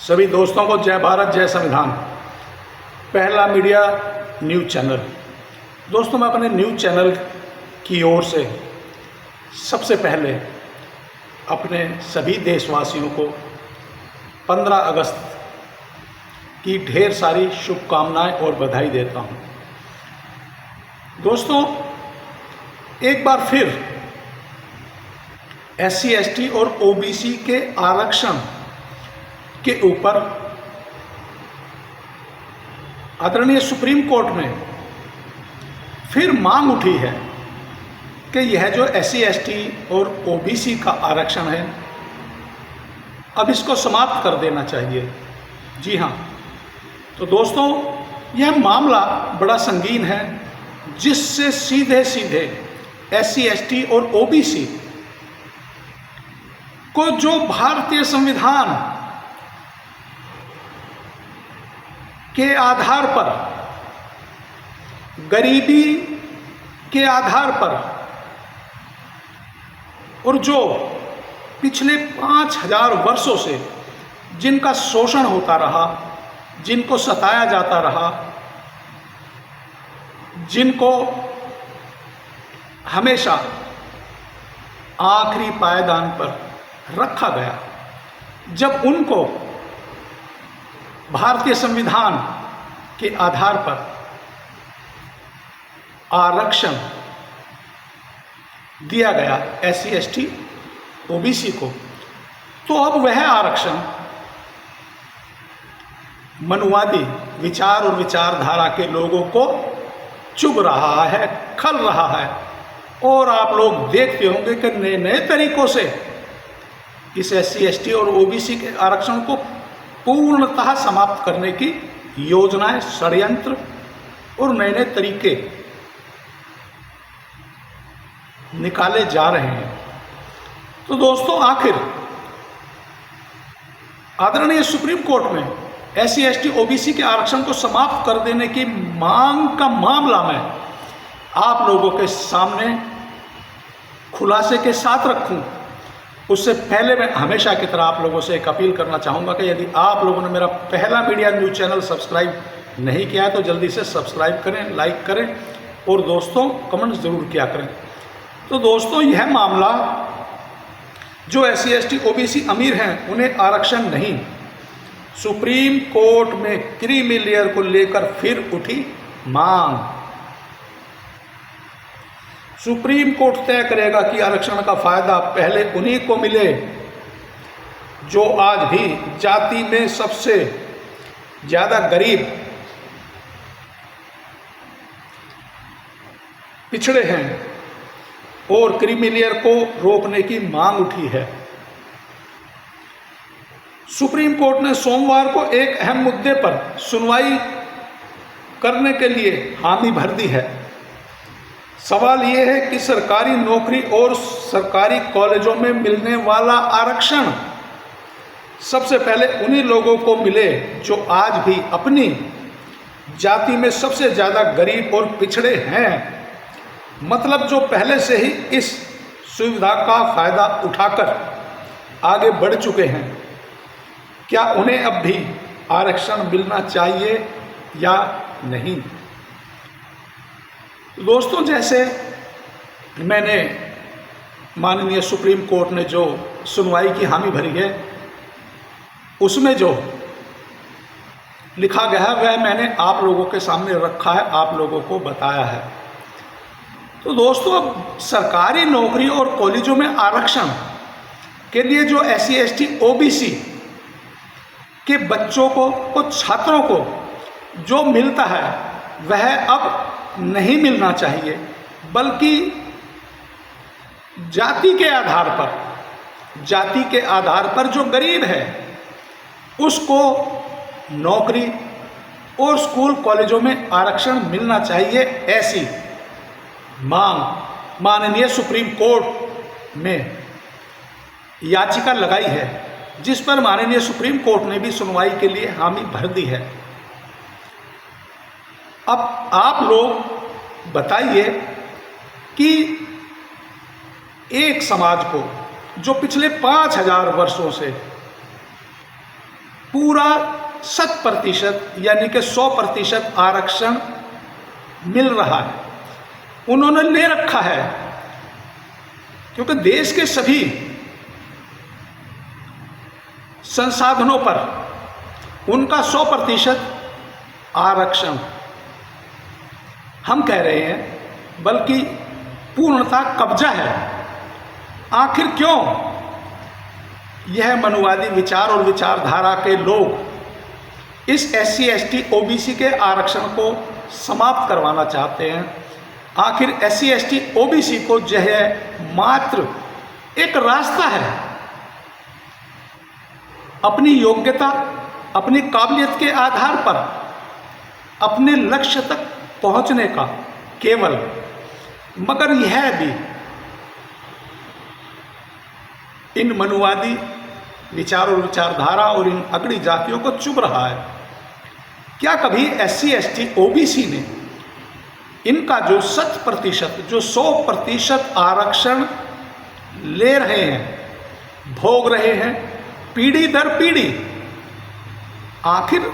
सभी दोस्तों को जय भारत जय संविधान। पहला मीडिया न्यूज़ चैनल। दोस्तों, मैं अपने न्यूज़ चैनल की ओर से सबसे पहले अपने सभी देशवासियों को 15 अगस्त की ढेर सारी शुभकामनाएं और बधाई देता हूं। दोस्तों, एक बार फिर SC ST और OBC के आरक्षण के ऊपर आदरणीय सुप्रीम कोर्ट में फिर मांग उठी है कि यह जो SC ST और OBC का आरक्षण है, अब इसको समाप्त कर देना चाहिए। जी हाँ, तो दोस्तों, यह मामला बड़ा संगीन है, जिससे सीधे सीधे SC ST और OBC को जो भारतीय संविधान के आधार पर, गरीबी के आधार पर, और जो पिछले 5000 वर्षों से जिनका शोषण होता रहा, जिनको सताया जाता रहा, जिनको हमेशा आखिरी पायदान पर रखा गया, जब उनको भारतीय संविधान के आधार पर आरक्षण दिया गया SC ST OBC को, तो अब वह आरक्षण मनुवादी विचार और विचारधारा के लोगों को चुभ रहा है, खल रहा है। और आप लोग देखते होंगे कि नए नए तरीकों से इस SC ST और OBC के आरक्षण को पूर्णतः समाप्त करने की योजनाएं, षड्यंत्र और नए नए तरीके निकाले जा रहे हैं। तो दोस्तों, आखिर आदरणीय सुप्रीम कोर्ट में SC ST OBC के आरक्षण को समाप्त कर देने की मांग का मामला मैं आप लोगों के सामने खुलासे के साथ रखूं, उससे पहले मैं हमेशा की तरह आप लोगों से एक अपील करना चाहूँगा कि यदि आप लोगों ने मेरा पहला मीडिया न्यूज़ चैनल सब्सक्राइब नहीं किया है तो जल्दी से सब्सक्राइब करें, लाइक करें और दोस्तों कमेंट ज़रूर किया करें। तो दोस्तों, यह मामला जो SC ST OBC अमीर हैं उन्हें आरक्षण नहीं, सुप्रीम कोर्ट में क्रीमी लेयर को लेकर फिर उठी मांग। सुप्रीम कोर्ट तय करेगा कि आरक्षण का फायदा पहले उन्हीं को मिले जो आज भी जाति में सबसे ज्यादा गरीब, पिछड़े हैं, और क्रीमी लेयर को रोकने की मांग उठी है। सुप्रीम कोर्ट ने सोमवार को एक अहम मुद्दे पर सुनवाई करने के लिए हामी भर दी है। सवाल ये है कि सरकारी नौकरी और सरकारी कॉलेजों में मिलने वाला आरक्षण सबसे पहले उन्हीं लोगों को मिले जो आज भी अपनी जाति में सबसे ज़्यादा गरीब और पिछड़े हैं, मतलब जो पहले से ही इस सुविधा का फायदा उठाकर आगे बढ़ चुके हैं। क्या उन्हें अब भी आरक्षण मिलना चाहिए या नहीं? दोस्तों, जैसे मैंने माननीय सुप्रीम कोर्ट ने जो सुनवाई की हामी भरी है, उसमें जो लिखा गया है वह मैंने आप लोगों के सामने रखा है, आप लोगों को बताया है। तो दोस्तों, अब सरकारी नौकरी और कॉलेजों में आरक्षण के लिए जो SC ST OBC के बच्चों को छात्रों को जो मिलता है वह अब नहीं मिलना चाहिए, बल्कि जाति के आधार पर जो गरीब है उसको नौकरी और स्कूल कॉलेजों में आरक्षण मिलना चाहिए। ऐसी मांग माननीय सुप्रीम कोर्ट में याचिका लगाई है, जिस पर माननीय सुप्रीम कोर्ट ने भी सुनवाई के लिए हामी भर दी है। अब आप लोग बताइए कि एक समाज को जो पिछले 5000 वर्षों से पूरा 100% यानी कि 100% आरक्षण मिल रहा है, उन्होंने ले रखा है, क्योंकि देश के सभी संसाधनों पर उनका 100% आरक्षण, हम कह रहे हैं बल्कि पूर्णतः कब्जा है। आखिर क्यों यह मनुवादी विचार और विचारधारा के लोग इस SC ST OBC के आरक्षण को समाप्त करवाना चाहते हैं? आखिर SC ST OBC को जो है मात्र एक रास्ता है अपनी योग्यता, अपनी काबिलियत के आधार पर अपने लक्ष्य तक पहुंचने का केवल, मगर यह भी इन मनुवादी विचार और विचारधारा और इन अगड़ी जातियों को चुभ रहा है। क्या कभी SC ST OBC ने इनका जो 100%, जो 100% आरक्षण ले रहे हैं, भोग रहे हैं पीढ़ी दर पीढ़ी, आखिर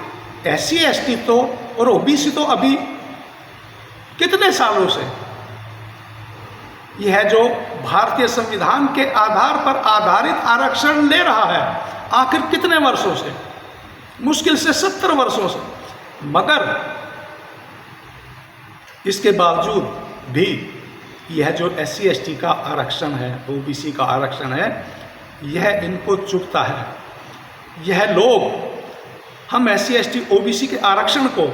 SC ST तो और OBC तो अभी कितने सालों से यह जो भारतीय संविधान के आधार पर आधारित आरक्षण ले रहा है, आखिर कितने वर्षों से? मुश्किल से 70 वर्षों से। मगर इसके बावजूद भी यह जो SC ST का आरक्षण है, OBC का आरक्षण है, यह इनको चुभता है। यह लोग, हम SC ST OBC के आरक्षण को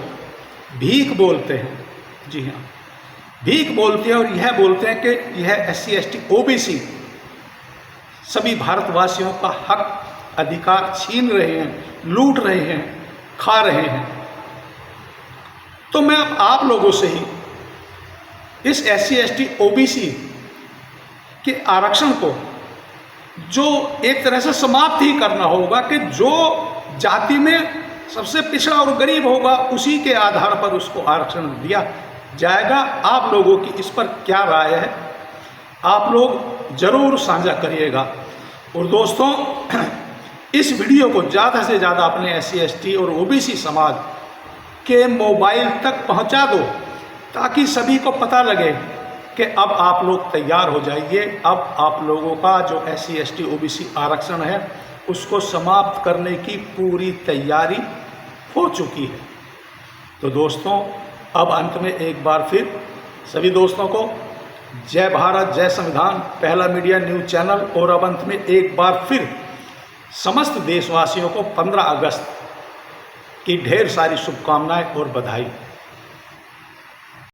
भीख बोलते हैं। जी हाँ, भीख बोलते हैं, और यह बोलते हैं कि यह SC ST OBC सभी भारतवासियों का हक, अधिकार छीन रहे हैं, लूट रहे हैं, खा रहे हैं। तो मैं आप लोगों से ही इस SC ST OBC के आरक्षण को जो एक तरह से समाप्त ही करना होगा, कि जो जाति में सबसे पिछड़ा और गरीब होगा उसी के आधार पर उसको आरक्षण दिया जाएगा। आप लोगों की इस पर क्या राय है, आप लोग जरूर साझा करिएगा। और दोस्तों, इस वीडियो को ज़्यादा से ज़्यादा अपने SC ST और OBC समाज के मोबाइल तक पहुंचा दो, ताकि सभी को पता लगे कि अब आप लोग तैयार हो जाइए। अब आप लोगों का जो SC ST OBC आरक्षण है उसको समाप्त करने की पूरी तैयारी हो चुकी है। तो दोस्तों, अब अंत में एक बार फिर सभी दोस्तों को जय भारत, जय संविधान, पहला मीडिया न्यूज़ चैनल। और अब अंत में एक बार फिर समस्त देशवासियों को 15 अगस्त की ढेर सारी शुभकामनाएं और बधाई।